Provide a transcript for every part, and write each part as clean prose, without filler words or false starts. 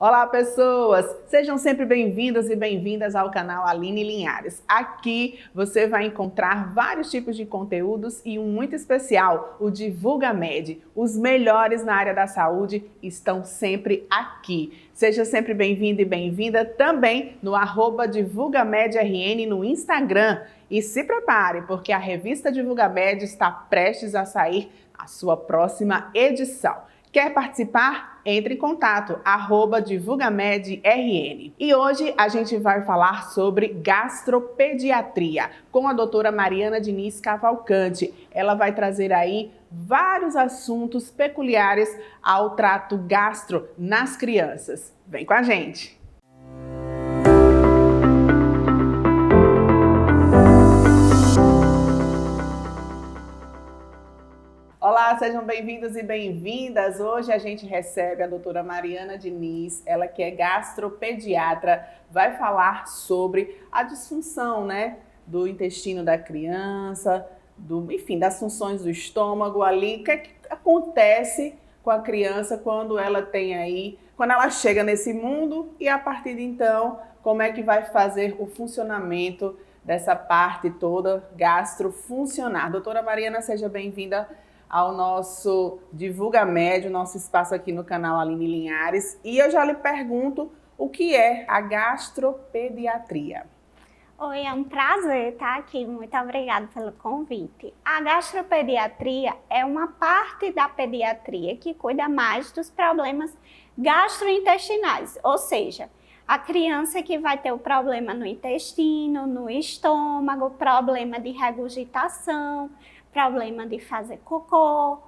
Olá, pessoas! Sejam sempre bem-vindos e bem-vindas ao canal Aline Linhares. Aqui você vai encontrar vários tipos de conteúdos e um muito especial, o Divulga Med. Os melhores na área da saúde estão sempre aqui. Seja sempre bem-vindo e bem-vinda também no @DivulgaMedRN no Instagram. E se prepare, porque a revista Divulga Med está prestes a sair a sua próxima edição. Quer participar? Entre em contato, @DivulgaMedRN. E hoje a gente vai falar sobre gastropediatria com a doutora Mariana Diniz Cavalcante. Ela vai trazer aí vários assuntos peculiares ao trato gastro nas crianças. Vem com a gente! Olá, sejam bem-vindos e bem-vindas. Hoje a gente recebe a doutora Mariana Diniz, ela que é gastropediatra, vai falar sobre a disfunção, do intestino da criança, enfim, das funções do estômago ali, o que acontece com a criança quando ela quando ela chega nesse mundo e a partir de então, como é que vai fazer o funcionamento dessa parte toda gastro funcionar. Doutora Mariana, seja bem-vinda ao nosso Divulga Med, o nosso espaço aqui no canal Aline Linhares. E eu já lhe pergunto o que é a gastropediatria. Oi, é um prazer estar aqui. Muito obrigada pelo convite. A gastropediatria é uma parte da pediatria que cuida mais dos problemas gastrointestinais, ou seja, a criança que vai ter o problema no intestino, no estômago, problema de regurgitação, problema de fazer cocô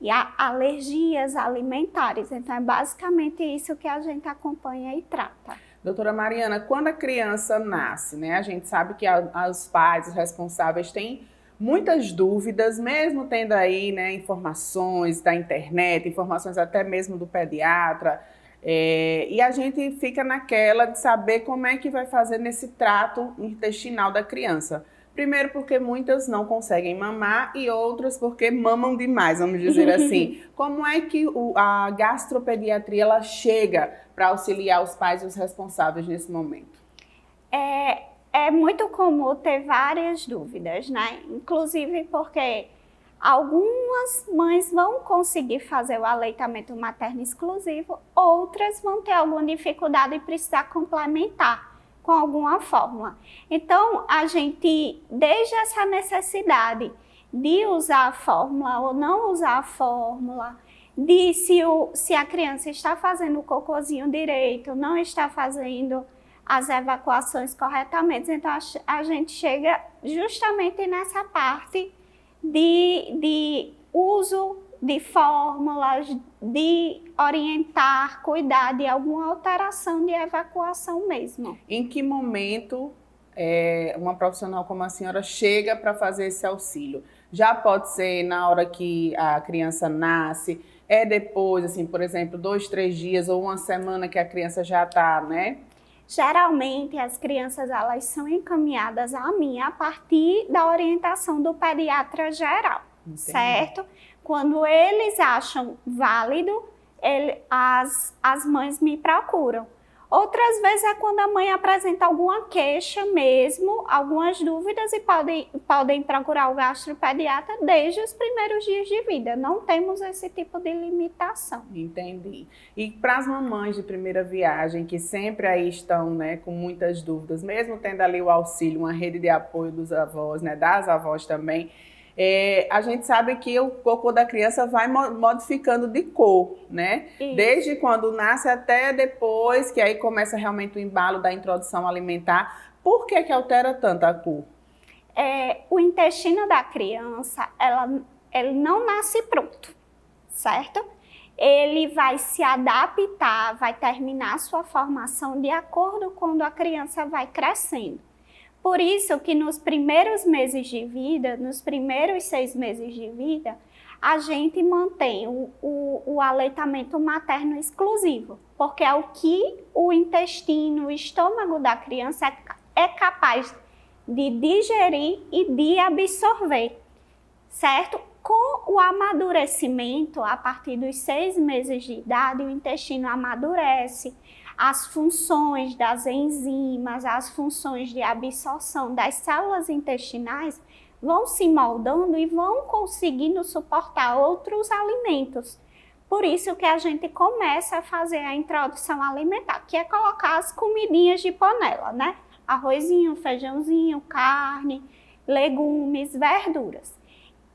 e alergias alimentares. Então, é basicamente isso que a gente acompanha e trata. Doutora Mariana, quando a criança nasce, a gente sabe que os pais, os responsáveis, têm muitas dúvidas, mesmo tendo aí, informações da internet, informações até mesmo do pediatra, e a gente fica naquela de saber como é que vai fazer nesse trato intestinal da criança. Primeiro porque muitas não conseguem mamar e outras porque mamam demais, vamos dizer assim. Como é que a gastropediatria ela chega para auxiliar os pais e os responsáveis nesse momento? É muito comum ter várias dúvidas, Inclusive porque algumas mães vão conseguir fazer o aleitamento materno exclusivo, outras vão ter alguma dificuldade e precisar complementar com alguma fórmula. Então, a gente, desde essa necessidade de usar a fórmula ou não usar a fórmula, de se a criança está fazendo o cocôzinho direito, não está fazendo as evacuações corretamente, então a gente chega justamente nessa parte de uso de fórmulas, de orientar, cuidar de alguma alteração de evacuação mesmo. Em que momento uma profissional como a senhora chega para fazer esse auxílio? Já pode ser na hora que a criança nasce, depois, assim, por exemplo, 2, 3 dias ou uma semana que a criança já está, Geralmente, as crianças elas são encaminhadas a mim a partir da orientação do pediatra geral, certo? Quando eles acham válido, as mães me procuram. Outras vezes é quando a mãe apresenta alguma queixa mesmo, algumas dúvidas e podem procurar o gastropediatra desde os primeiros dias de vida. Não temos esse tipo de limitação. Entendi. E para as mamães de primeira viagem, que sempre aí estão com muitas dúvidas, mesmo tendo ali o auxílio, uma rede de apoio dos avós, das avós também, a gente sabe que o cocô da criança vai modificando de cor, Isso. Desde quando nasce até depois, que aí começa realmente o embalo da introdução alimentar. Por que altera tanto a cor? O intestino da criança, ele não nasce pronto, certo? Ele vai se adaptar, vai terminar a sua formação de acordo com quando a criança vai crescendo. Por isso que nos primeiros meses de vida, nos primeiros 6 meses de vida, a gente mantém o aleitamento materno exclusivo, porque é o que o intestino, o estômago da criança é capaz de digerir e de absorver, certo? Com o amadurecimento, a partir dos 6 meses de idade, o intestino amadurece, as funções das enzimas, as funções de absorção das células intestinais vão se moldando e vão conseguindo suportar outros alimentos. Por isso que a gente começa a fazer a introdução alimentar, que é colocar as comidinhas de panela, né? Arrozinho, feijãozinho, carne, legumes, verduras.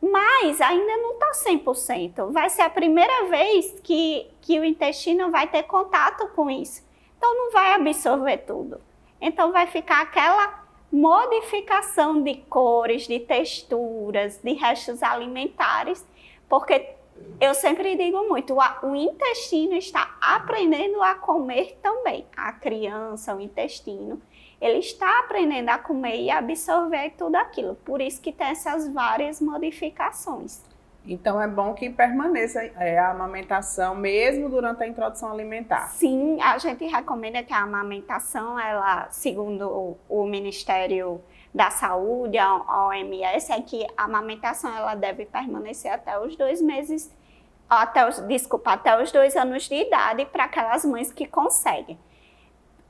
Mas ainda não está 100%. Vai ser a primeira vez que o intestino vai ter contato com isso. Então não vai absorver tudo. Então vai ficar aquela modificação de cores, de texturas, de restos alimentares, porque eu sempre digo muito, o intestino está aprendendo a comer também. A criança, o intestino, ele está aprendendo a comer e absorver tudo aquilo. Por isso que tem essas várias modificações. Então é bom que permaneça a amamentação mesmo durante a introdução alimentar. Sim, a gente recomenda que a amamentação, ela, segundo o Ministério da Saúde, a OMS, é que a amamentação ela deve permanecer até os 2 meses, até os 2 anos de idade para aquelas mães que conseguem.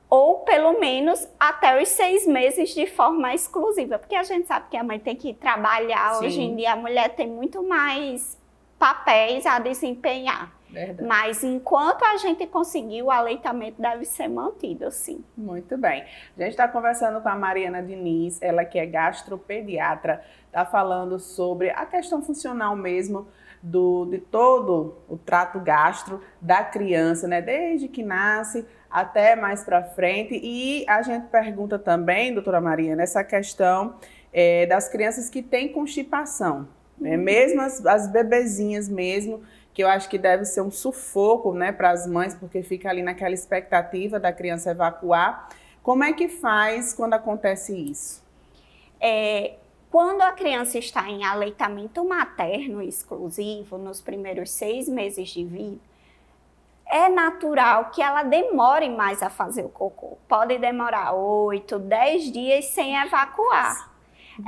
Ou pelo menos até os 6 meses de forma exclusiva, porque a gente sabe que a mãe tem que trabalhar. Sim. Hoje em dia a mulher tem muito mais papéis a desempenhar. Verdade. Mas enquanto a gente conseguir, o aleitamento deve ser mantido, sim. Muito bem. A gente está conversando com a Mariana Diniz, ela que é gastropediatra, está falando sobre a questão funcional mesmo de todo o trato gastro da criança, né? Desde que nasce até mais para frente. E a gente pergunta também, doutora Mariana, essa questão das crianças que têm constipação, né? Mesmo as bebezinhas mesmo, que eu acho que deve ser um sufoco, né, para as mães, porque fica ali naquela expectativa da criança evacuar. Como é que faz quando acontece isso? Quando a criança está em aleitamento materno exclusivo, nos primeiros 6 meses de vida, é natural que ela demore mais a fazer o cocô. Pode demorar 8, 10 dias sem evacuar.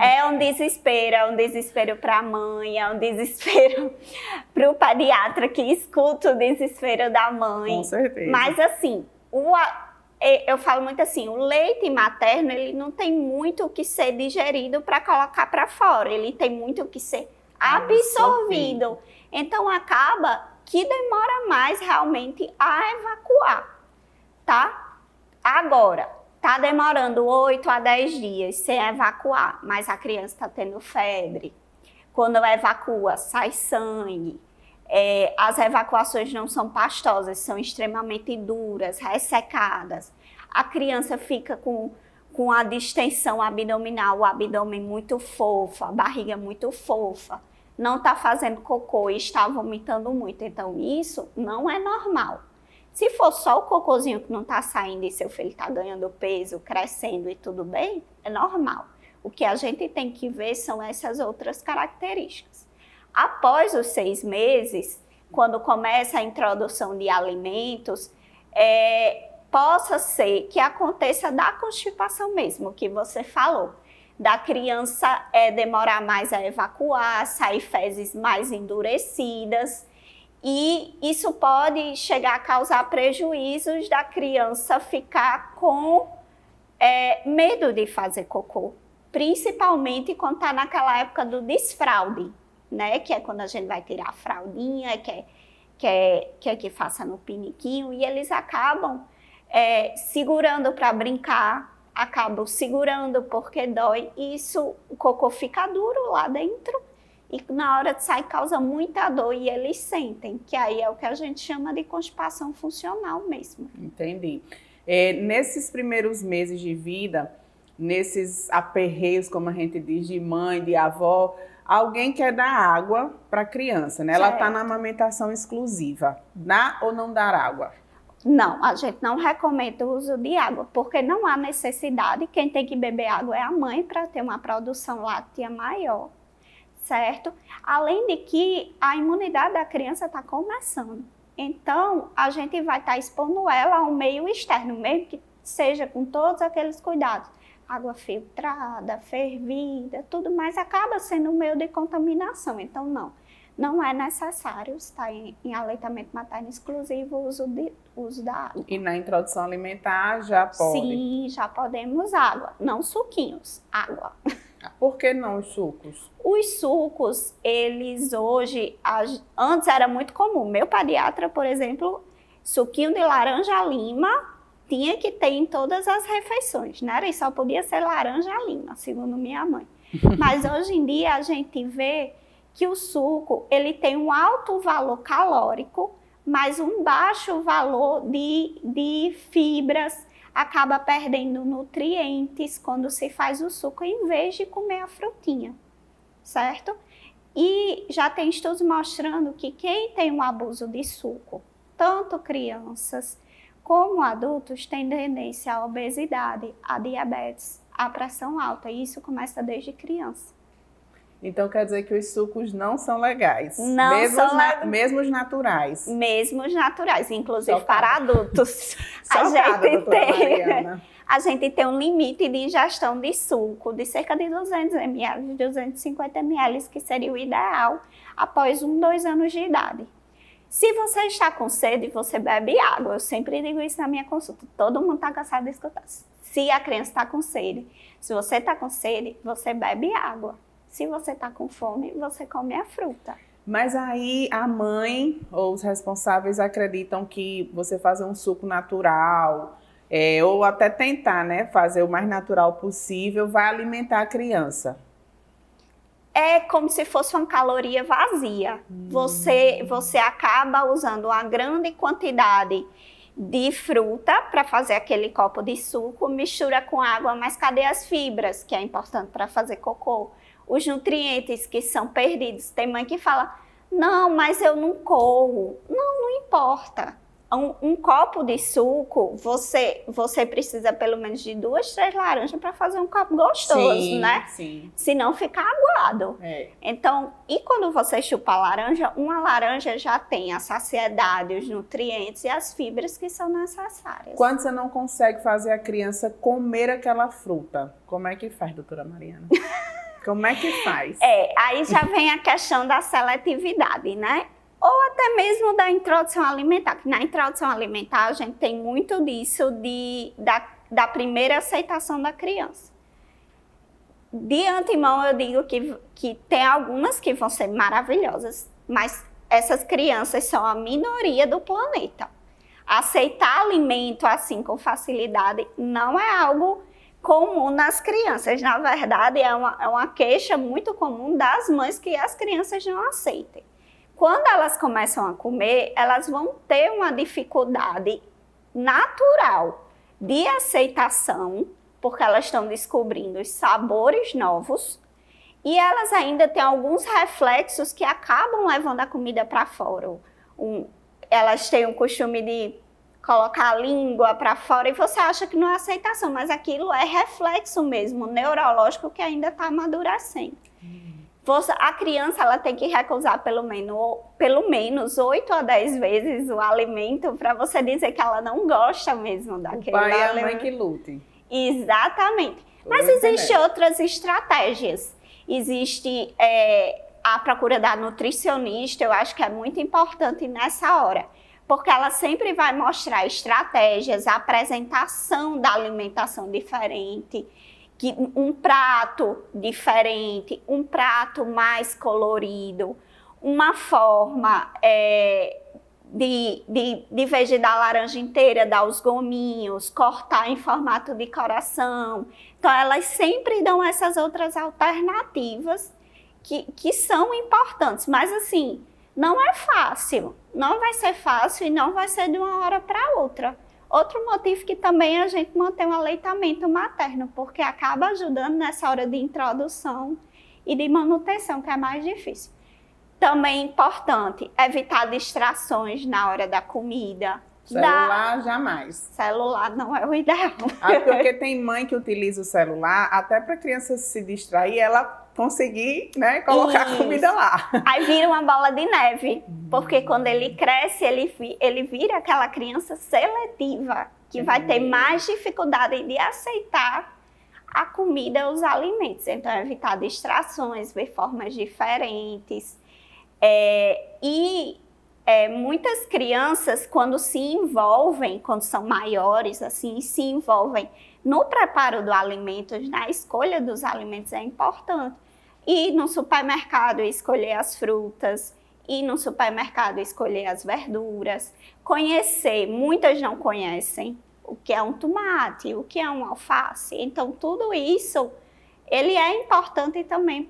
É um desespero para a mãe, é um desespero para o pediatra que escuta o desespero da mãe. Com certeza. Mas assim, eu falo muito assim, o leite materno ele não tem muito o que ser digerido para colocar para fora, ele tem muito o que ser absorvido. Então acaba que demora mais realmente a evacuar, tá? Agora, tá demorando 8 a 10 dias sem evacuar, mas a criança está tendo febre. Quando evacua, sai sangue. As evacuações não são pastosas, são extremamente duras, ressecadas. A criança fica com a distensão abdominal, o abdômen muito fofo, a barriga muito fofa. Não está fazendo cocô e está vomitando muito. Então, isso não é normal. Se for só o cocôzinho que não está saindo e seu filho está ganhando peso, crescendo e tudo bem, é normal. O que a gente tem que ver são essas outras características. Após os 6 meses, quando começa a introdução de alimentos, possa ser que aconteça da constipação mesmo, que você falou. Da criança demorar mais a evacuar, sair fezes mais endurecidas. E isso pode chegar a causar prejuízos da criança ficar com medo de fazer cocô. Principalmente quando está naquela época do desfraude, né? Que é quando a gente vai tirar a fraldinha, quer que faça no piniquinho. E eles acabam segurando para brincar, acabam segurando porque dói. E o cocô fica duro lá dentro. E na hora de sair causa muita dor e eles sentem, que aí é o que a gente chama de constipação funcional mesmo. Entendi. Nesses primeiros meses de vida, nesses aperreios, como a gente diz, de mãe, de avó, alguém quer dar água para a criança, né? Ela está na amamentação exclusiva. Dá ou não dar água? Não, a gente não recomenda o uso de água, porque não há necessidade. Quem tem que beber água é a mãe para ter uma produção láctea maior. Certo? Além de que a imunidade da criança está começando. Então, a gente vai estar expondo ela ao meio externo, mesmo que seja com todos aqueles cuidados. Água filtrada, fervida, tudo mais acaba sendo um meio de contaminação. Então, não. não é necessário estar em aleitamento materno exclusivo o uso da água. E na introdução alimentar já pode? Sim, já podemos água, não suquinhos, água. Por que não os sucos? Os sucos, eles hoje, antes era muito comum. Meu pediatra, por exemplo, suquinho de laranja-lima tinha que ter em todas as refeições, né? E só podia ser laranja-lima, segundo minha mãe. Mas hoje em dia a gente vê que o suco, ele tem um alto valor calórico, mas um baixo valor de fibras, acaba perdendo nutrientes quando se faz o suco em vez de comer a frutinha, certo? E já tem estudos mostrando que quem tem um abuso de suco, tanto crianças como adultos, tem tendência à obesidade, à diabetes, à pressão alta, e isso começa desde criança. Então quer dizer que os sucos não são legais? Não mesmo são legais. Mesmo os naturais? Mesmo os naturais, inclusive Chocada. para adultos. A gente tem um limite de ingestão de suco de cerca de 200 ml, 250 ml, que seria o ideal após 2 anos de idade. Se você está com sede, você bebe água. Eu sempre digo isso na minha consulta. Todo mundo está cansado de escutar. Se a criança está com sede, se você está com sede, você bebe água. Se você está com fome, você come a fruta. Mas aí a mãe ou os responsáveis acreditam que você fazer um suco natural, ou até tentar, né, fazer o mais natural possível, vai alimentar a criança. É como se fosse uma caloria vazia. Você acaba usando uma grande quantidade de fruta para fazer aquele copo de suco, mistura com água, mas cadê as fibras, que é importante para fazer cocô? Os nutrientes que são perdidos. Tem mãe que fala, não, mas eu não corro. Não importa. Um copo de suco, você precisa pelo menos de 2, 3 laranjas para fazer um copo gostoso, sim, né? Sim. Senão fica aguado. É. Então, e quando você chupa a laranja, uma laranja já tem a saciedade, os nutrientes e as fibras que são necessárias. Quando você não consegue fazer a criança comer aquela fruta, como é que faz, doutora Mariana? Como é que faz? Aí já vem a questão da seletividade, né? Ou até mesmo da introdução alimentar. Na introdução alimentar, a gente tem muito disso da primeira aceitação da criança. De antemão, eu digo que tem algumas que vão ser maravilhosas, mas essas crianças são a minoria do planeta. Aceitar alimento assim com facilidade não é algo comum nas crianças. Na verdade, é uma queixa muito comum das mães que as crianças não aceitem. Quando elas começam a comer, elas vão ter uma dificuldade natural de aceitação, porque elas estão descobrindo os sabores novos e elas ainda têm alguns reflexos que acabam levando a comida para fora. Elas têm o costume de colocar a língua para fora e você acha que não é aceitação, mas aquilo é reflexo mesmo, neurológico, que ainda está amadurecendo. A criança ela tem que recusar pelo menos 8 a 10 vezes o alimento para você dizer que ela não gosta mesmo daquele alimento. O pai e a mãe que lutem. Exatamente. Mas existem outras estratégias. Existe a procura da nutricionista, eu acho que é muito importante nessa hora. Porque ela sempre vai mostrar estratégias, a apresentação da alimentação diferente, um prato diferente, um prato mais colorido, uma forma de vez de dar a laranja inteira, dar os gominhos, cortar em formato de coração. Então, elas sempre dão essas outras alternativas que são importantes, mas assim, não é fácil, não vai ser fácil e não vai ser de uma hora para outra. Outro motivo que também a gente mantém o aleitamento materno, porque acaba ajudando nessa hora de introdução e de manutenção, que é mais difícil. Também é importante evitar distrações na hora da comida. Celular, jamais. Celular não é o ideal. Porque tem mãe que utiliza o celular até para a criança se distrair, ela conseguir, né, colocar a comida lá. Aí vira uma bola de neve, porque quando ele cresce, ele vira aquela criança seletiva, que vai ter mais dificuldade de aceitar a comida, os alimentos. Então, evitar distrações, ver formas diferentes. Muitas crianças, quando se envolvem, quando são maiores, assim, se envolvem no preparo do alimento, na escolha dos alimentos é importante. Ir no supermercado e escolher as frutas, ir no supermercado e escolher as verduras, conhecer, muitas não conhecem o que é um tomate, o que é um alface. Então, tudo isso, ele é importante também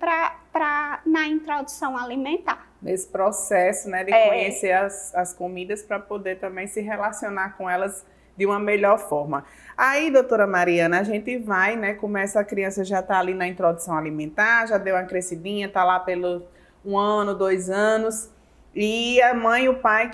na introdução alimentar. Nesse processo, né, de conhecer as comidas para poder também se relacionar com elas de uma melhor forma. Aí, doutora Mariana, a gente vai, né, começa, a criança já está ali na introdução alimentar, já deu uma crescidinha, está lá pelo 1 ano, 2 anos, e a mãe e o pai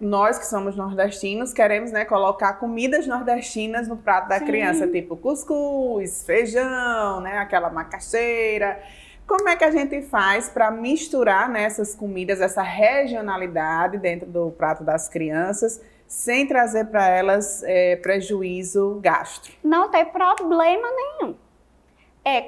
nós que somos nordestinos, queremos, né, colocar comidas nordestinas no prato da criança, tipo cuscuz, feijão, né, aquela macaxeira. Como é que a gente faz para misturar nessas comidas, essa regionalidade dentro do prato das crianças, sem trazer para elas prejuízo gastro? Não tem problema nenhum.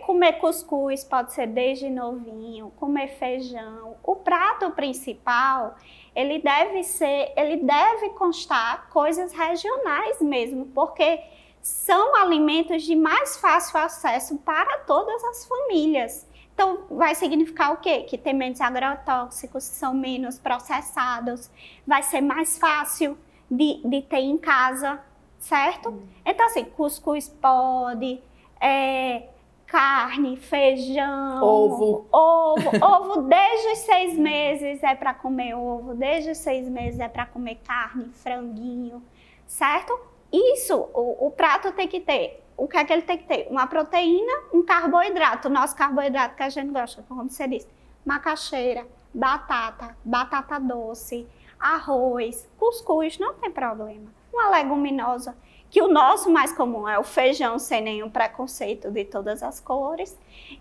Comer cuscuz pode ser desde novinho, comer feijão. O prato principal, ele deve constar coisas regionais mesmo, porque são alimentos de mais fácil acesso para todas as famílias. Então, vai significar o quê? Que tem menos agrotóxicos, são menos processados, vai ser mais fácil de ter em casa, certo? Então, assim, cuscuz pode, carne, feijão, ovo desde os 6 meses é para comer ovo, desde os 6 meses é para comer carne, franguinho, certo? Isso, o prato tem que ter. O que é que ele tem que ter? Uma proteína, um carboidrato. O nosso carboidrato que a gente gosta, como você disse, macaxeira, batata doce, arroz, cuscuz, não tem problema. Uma leguminosa, que o nosso mais comum é o feijão sem nenhum preconceito de todas as cores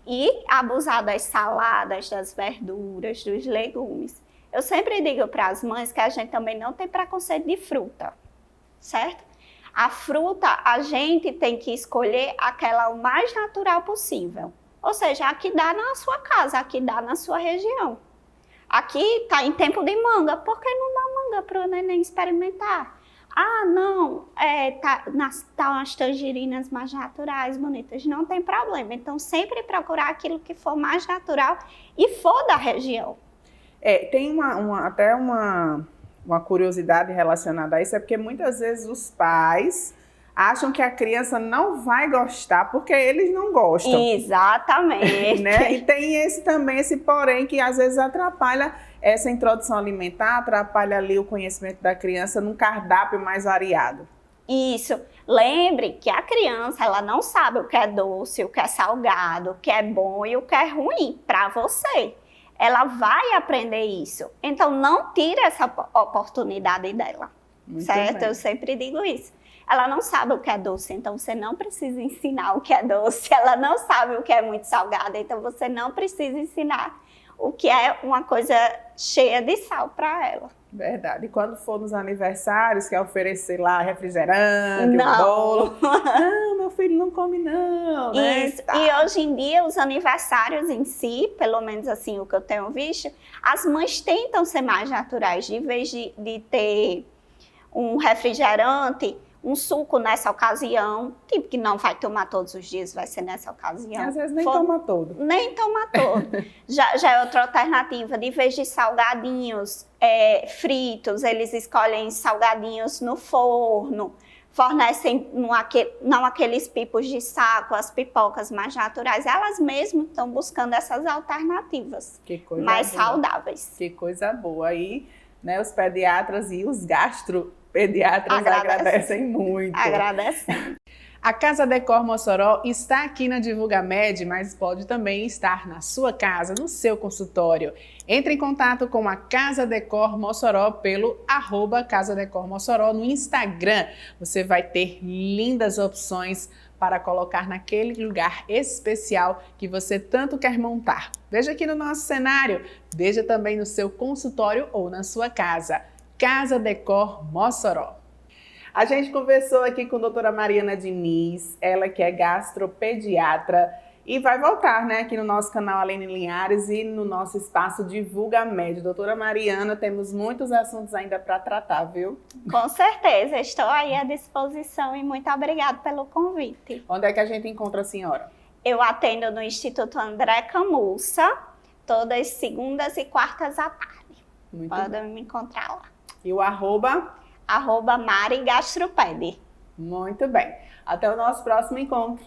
e abusar das saladas, das verduras, dos legumes. Eu sempre digo para as mães que a gente também não tem preconceito de fruta, certo? A fruta, a gente tem que escolher aquela o mais natural possível. Ou seja, a que dá na sua casa, a que dá na sua região. Aqui está em tempo de manga, por que não dá manga para o neném experimentar? Ah, não, tá umas tangerinas mais naturais, bonitas, não tem problema. Então, sempre procurar aquilo que for mais natural e for da região. Tem até uma curiosidade relacionada a isso, é porque muitas vezes os pais acham que a criança não vai gostar porque eles não gostam. Exatamente. Né? E tem esse porém que às vezes atrapalha essa introdução alimentar, atrapalha ali o conhecimento da criança num cardápio mais variado. Isso. Lembre que a criança, ela não sabe o que é doce, o que é salgado, o que é bom e o que é ruim para você. Ela vai aprender isso. Então, não tire essa oportunidade dela. Muito certo? bem. Eu sempre digo isso. Ela não sabe o que é doce, então você não precisa ensinar o que é doce. Ela não sabe o que é muito salgado, então você não precisa ensinar o que é uma coisa cheia de sal para ela. Verdade. E quando for nos aniversários, quer oferecer lá refrigerante, Não. bolo. Não, meu filho não come não, né? Isso. E hoje em dia, os aniversários em si, pelo menos assim o que eu tenho visto, as mães tentam ser mais naturais. De vez de ter um refrigerante, um suco nessa ocasião, tipo que não vai tomar todos os dias, vai ser nessa ocasião. Às vezes nem toma todo. Nem toma todo. já é outra alternativa. De vez de salgadinhos fritos, eles escolhem salgadinhos no forno, fornecem não aqueles pipos de saco, as pipocas mais naturais. Elas mesmas estão buscando essas alternativas mais saudáveis. Que coisa boa. Aí, né, os pediatras e os gastropediatras agradecem muito. Agradecem. A Casa Decor Mossoró está aqui na Divulgamed, mas pode também estar na sua casa, no seu consultório. Entre em contato com a Casa Decor Mossoró pelo @Casa Decor Mossoró no Instagram. Você vai ter lindas opções para colocar naquele lugar especial que você tanto quer montar. Veja aqui no nosso cenário, veja também no seu consultório ou na sua casa. Casa Decor Mossoró. A gente conversou aqui com a doutora Mariana Diniz, ela que é gastropediatra, E vai voltar, né, aqui no nosso canal Aline Linhares e no nosso espaço Divulga Med. Doutora Mariana, temos muitos assuntos ainda para tratar, viu? Com certeza, estou aí à disposição e muito obrigada pelo convite. Onde é que a gente encontra a senhora? Eu atendo no Instituto André Camussa, todas segundas e quartas à tarde. Podem me encontrar lá. E o arroba? @Mari Gastroped. Muito bem. Até o nosso próximo encontro.